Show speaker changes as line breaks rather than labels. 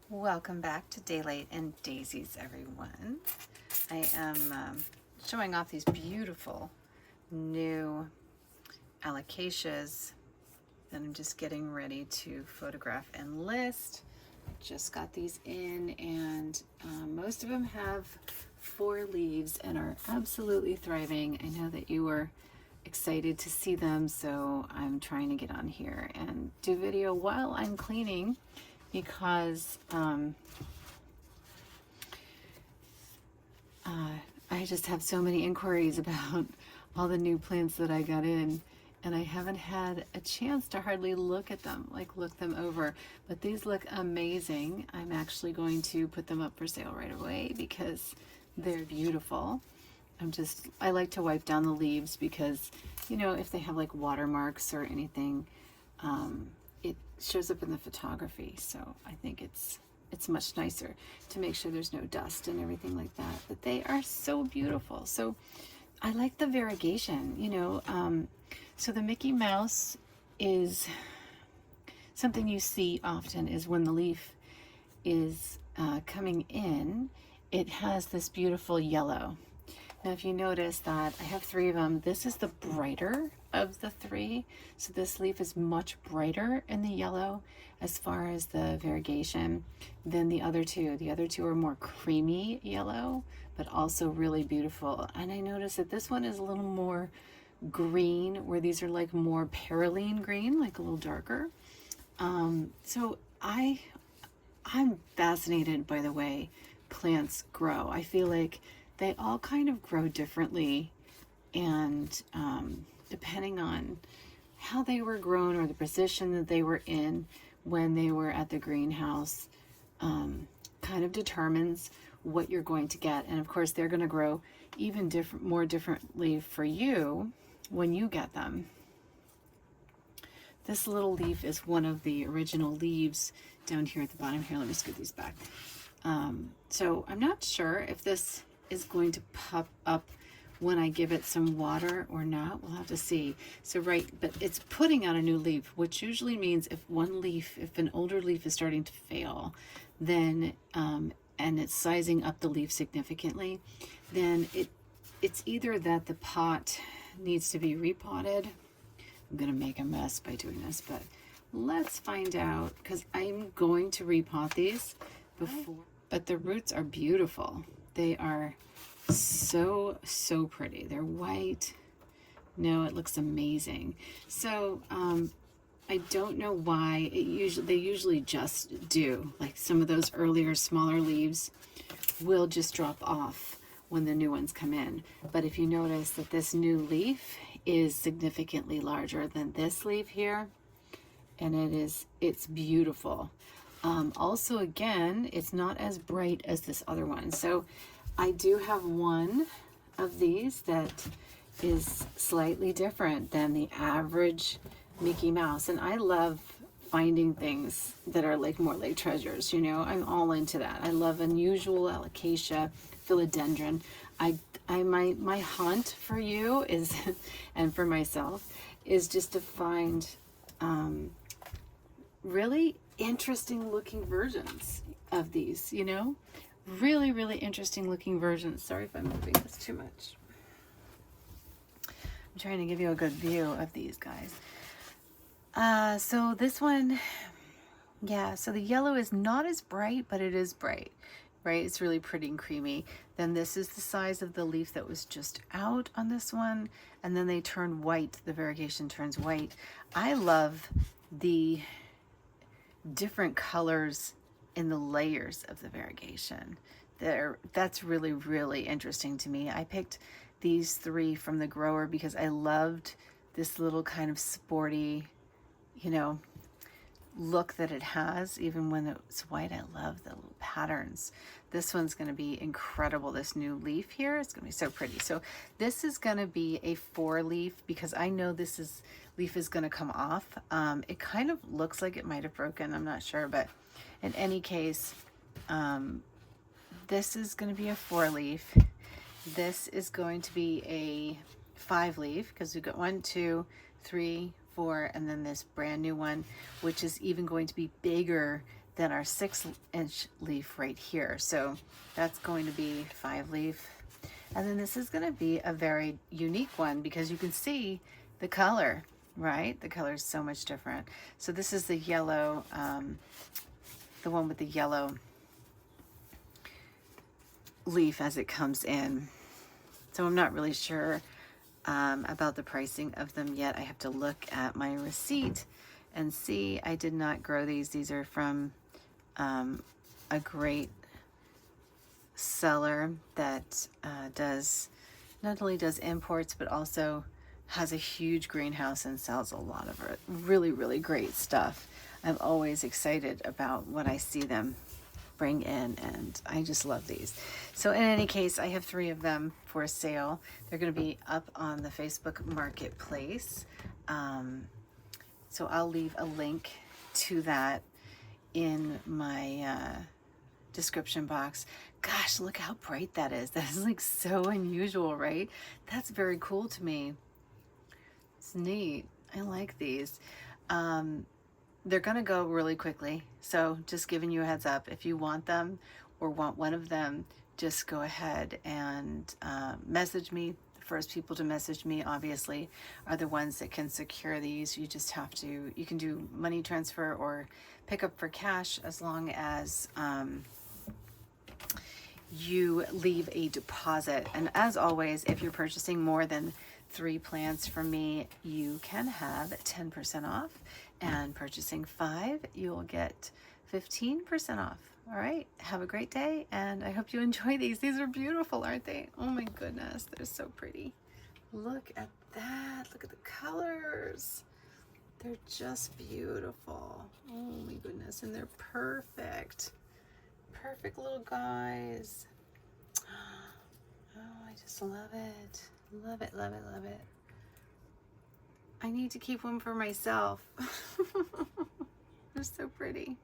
Welcome back to Daylight and Daisies, everyone. I am showing off these beautiful new alocasias that I'm just getting ready to photograph and list. Just got these in, and most of them have 4 leaves and are absolutely thriving. I know that you were excited to see them, so I'm trying to get on here and do video while I'm cleaning, because I just have so many inquiries about all the new plants that I got in, and I haven't had a chance to hardly look at them, like look them over. But these look amazing. I'm actually going to put them up for sale right away because they're beautiful. I like to wipe down the leaves because, you know, if they have like watermarks or anything, it shows up in the photography. So I think it's much nicer to make sure there's no dust and everything like that. But they are so beautiful. So I like the variegation, you know. So the Mickey Mouse is something you see often, is when the leaf is coming in, it has this beautiful yellow. Now, if you notice that I have 3 of them, this is the brighter of the 3. So this leaf is much brighter in the yellow as far as the variegation than the other 2. The other 2 are more creamy yellow, but also really beautiful. And I noticed that this one is a little more green, where these are like more perylene green, like a little darker. So I'm fascinated by the way plants grow. I feel like they all kind of grow differently, and depending on how they were grown or the position that they were in when they were at the greenhouse, kind of determines what you're going to get. And of course, they're going to grow even more differently for you when you get them. This little leaf is one of the original leaves down here at the bottom. Here, let me scoot these back. So I'm not sure if this is going to pop up when I give it some water or not. We'll have to see. So but it's putting out a new leaf, which usually means if an older leaf is starting to fail, then and it's sizing up the leaf significantly, then it's either that the pot needs to be repotted. I'm gonna make a mess by doing this, but let's find out, because I'm going to repot these before. But the roots are beautiful. They are so pretty. They're white. No, it looks amazing. So I don't know why they usually just do, like some of those earlier smaller leaves will just drop off when the new ones come in. But if you notice that this new leaf is significantly larger than this leaf here, and it's beautiful. Also, again, it's not as bright as this other one. So I do have one of these that is slightly different than the average Mickey Mouse. And I love finding things that are like more like treasures, you know. I'm all into that. I love unusual alocasia, philodendron. My hunt for you is, and for myself, is just to find really interesting looking versions of these, you know, really interesting looking versions. Sorry if I'm moving this too much. I'm trying to give you a good view of these guys. So this one, yeah, so the yellow is not as bright, but it is bright, right? It's really pretty and creamy. Then this is the size of the leaf that was just out on this one, and then they turn white. The variegation turns white. I love the different colors in the layers of the variegation. That's really interesting to me. I picked these 3 from the grower because I loved this little kind of sporty, you know, look that it has. Even when it's white, I love the little patterns. This one's going to be incredible. This new leaf here, it's going to be so pretty. So this is going to be a 4 leaf because I know leaf is going to come off. It kind of looks like it might have broken. I'm not sure, but in any case, this is going to be a 4 leaf. This is going to be a 5 leaf because we've got 1, 2, 3, 4, and then this brand new one, which is even going to be bigger than our 6-inch leaf right here. So that's going to be 5 leaf. And then this is going to be a very unique one because you can see the color, right? The color is so much different. So this is the yellow, the one with the yellow leaf as it comes in. So I'm not really sure about the pricing of them yet. I have to look at my receipt and see. I did not grow these. These are from a great seller that does not only does imports but also has a huge greenhouse and sells a lot of it. Really, really great stuff. I'm always excited about what I see them bring in, and I just love these. So in any case, I have 3 of them for sale. They're going to be up on the Facebook Marketplace. So I'll leave a link to that in my description box. Gosh, look how bright that is. That is like so unusual, right? That's very cool to me. It's neat. I like these. They're gonna go really quickly, so just giving you a heads up. If you want them or want one of them, just go ahead and message me. The first people to message me, obviously, are the ones that can secure these. You just have to, you can do money transfer or pick up for cash as long as you leave a deposit. And as always, if you're purchasing more than 3 plants from me, you can have 10% off, and purchasing 5, you'll get 15% off. All right, have a great day, and I hope you enjoy these. These are beautiful, aren't they? Oh my goodness, they're so pretty. Look at that. Look at the colors. They're just beautiful. Oh my goodness, and they're perfect. Perfect little guys. Oh, I just love it. Love it, love it, love it. I need to keep one for myself. They're so pretty.